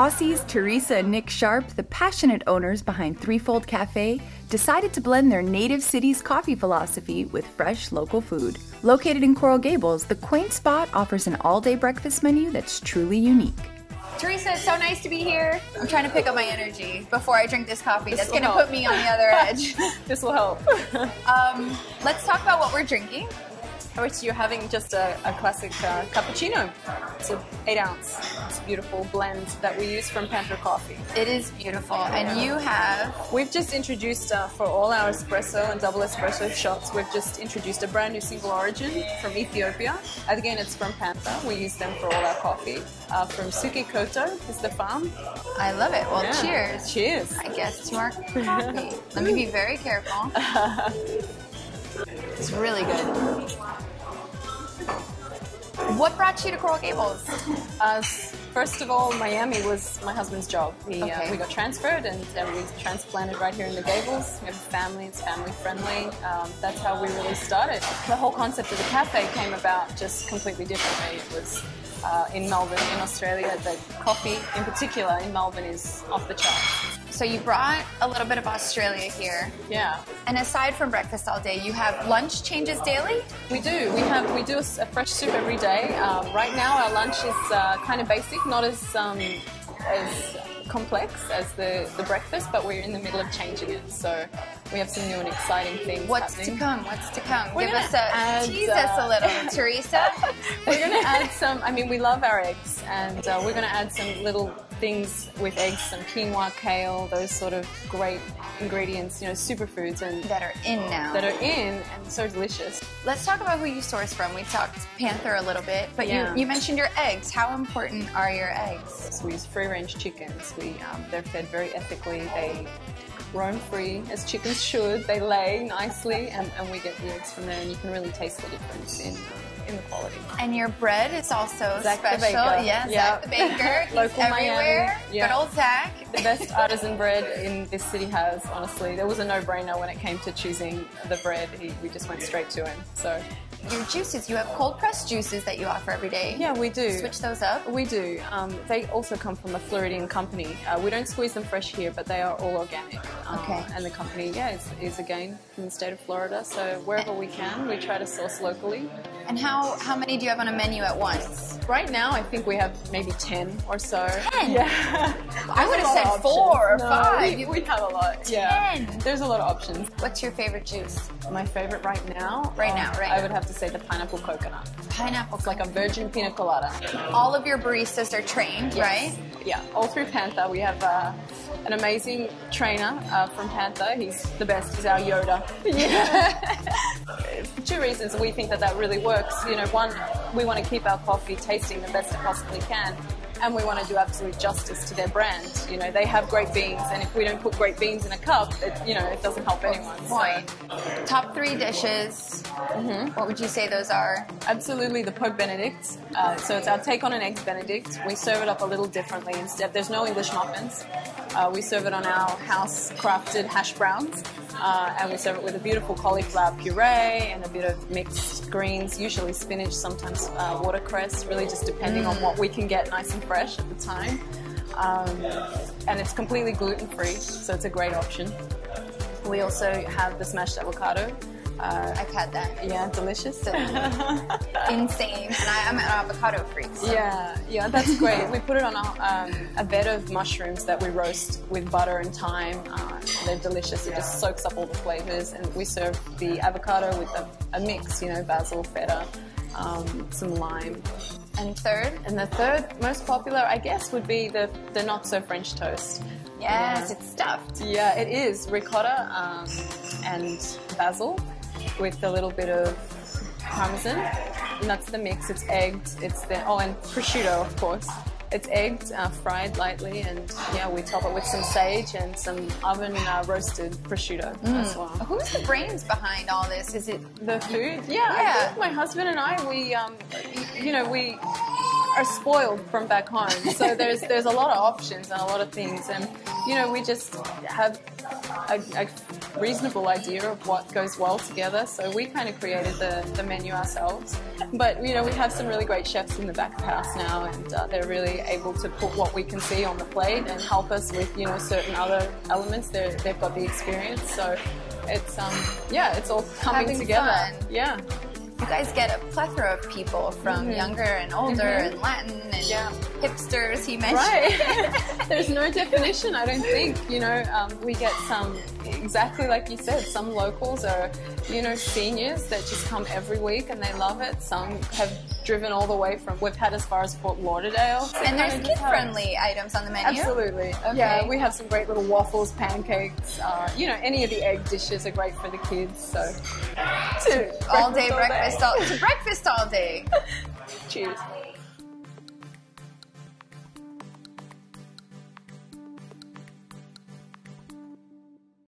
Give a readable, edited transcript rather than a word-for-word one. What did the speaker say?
Aussies Teresa and Nick Sharp, the passionate owners behind Threefold Cafe, decided to blend their native city's coffee philosophy with fresh local food. Located in Coral Gables, the quaint spot offers an all-day breakfast menu that's truly unique. Teresa, it's so nice to be here. I'm trying to pick up my energy before I drink this coffee. That's going to put me on the other edge. This will help. Let's talk about what we're drinking. Which you're having just a classic cappuccino. It's an 8-ounce. It's a beautiful blend that we use from Panther Coffee. It is beautiful. And you have... We've just introduced, for all our espresso and double espresso shots, we've just introduced a brand new single origin from Ethiopia. Again, it's from Panther. We use them for all our coffee. From Suke Koto is the farm. I love it. Well, cheers. Cheers. I guess to our coffee. Let me be very careful. It's really good. What brought you to Coral Gables? First of all, Miami was my husband's job. We got transferred and we transplanted right here in the Gables. We have a family, it's family friendly. That's how we really started. The whole concept of the cafe came about just completely differently. It was in Melbourne, in Australia. The coffee in particular in Melbourne is off the charts. So you brought a little bit of Australia here. Yeah. And aside from breakfast all day, you have lunch changes daily? We do. We do a fresh soup every day. Right now our lunch is kind of basic, not as complex as the breakfast, but we're in the middle of changing it. So we have some new and exciting things happening. To come? What's to come? Tease us a little, Teresa. We're going to add some, we love our eggs, and we're going to add some little things with eggs, some quinoa, kale, those sort of great ingredients, superfoods and that are in now. That are in and so delicious. Let's talk about who you source from. We talked Panther a little bit, but you mentioned your eggs. How important are your eggs? So we use free-range chickens. They're fed very ethically. They roam free as chickens should. They lay nicely, and we get the eggs from there, and you can really taste the difference in the quality. And your bread is also Zak special. the Baker. Yeah, Zak the Baker. He's Local everywhere. Miami. Yeah. Good old Zak. The best artisan bread in this city has, honestly. There was a no-brainer when it came to choosing the bread. We just went straight to him. So. Your juices, you have cold pressed juices that you offer every day. Yeah, we do. Switch those up? We do. They also come from a Floridian company. We don't squeeze them fresh here, but they are all organic. Okay. And the company, is again from the state of Florida. So wherever we can, we try to source locally. And how many do you have on a menu at once? Right now, I think we have maybe 10 or so. 10? Yeah. I would have said 4 or 5. We have a lot. 10. Yeah. There's a lot of options. What's your favorite juice? My favorite right now? I would have to say the pineapple coconut. Pineapple. It's like a virgin pina colada. All of your baristas are trained, right? Yeah, all through Panther. We have an amazing trainer from Panther. He's the best. He's our Yoda. Yeah. For 2 reasons we think that really works. One, we want to keep our coffee tasting the best it possibly can, and we want to do absolute justice to their brand. They have great beans, and if we don't put great beans in a cup, it doesn't help anyone. Point. So. Top 3 dishes. What would you say those are? Absolutely, the poke Benedict. So it's our take on an eggs Benedict. We serve it up a little differently. Instead, there's no English muffins. We serve it on our house-crafted hash browns, and we serve it with a beautiful cauliflower puree and a bit of mixed greens, usually spinach, sometimes watercress, really just depending on what we can get nice and fresh at the time. And it's completely gluten-free, so it's a great option. We also have the smashed avocado. I've had that. Yeah, delicious. Insane. And I'm an avocado freak. So. Yeah, that's great. We put it on a bed of mushrooms that we roast with butter and thyme. They're delicious. It just soaks up all the flavors. And we serve the avocado with a mix, basil, feta, some lime. And third? And the third most popular, I guess, would be the not-so-French toast. Yes, it's stuffed. Yeah, it is. Ricotta and basil with a little bit of parmesan. And that's the mix. It's egged. And prosciutto, of course. It's egged, fried lightly, and we top it with some sage and some oven roasted prosciutto as well. Who's the brains behind all this? Is it the food? Yeah. I think my husband and I, we are spoiled from back home, so there's a lot of options and a lot of things, and we just have a reasonable idea of what goes well together. So we kind of created the menu ourselves. But, you know, we have some really great chefs in the back of house now, and they're really able to put what we can see on the plate and help us with, you know, certain other elements. They've got the experience. So it's, yeah, it's all coming together. Fun. Yeah. You guys get a plethora of people from younger and older and Latin and hipsters, he mentioned. Right. There's no definition, I don't think. You know, we get some, exactly like you said, some locals are, you know, seniors that just come every week and they love it. Some have driven all the way from, we've had as far as Fort Lauderdale. So and there's kid-friendly items on the menu? Absolutely. Okay. Yeah, we have some great little waffles, pancakes, you know, any of the egg dishes are great for the kids. So, all day breakfast, all day. Cheers.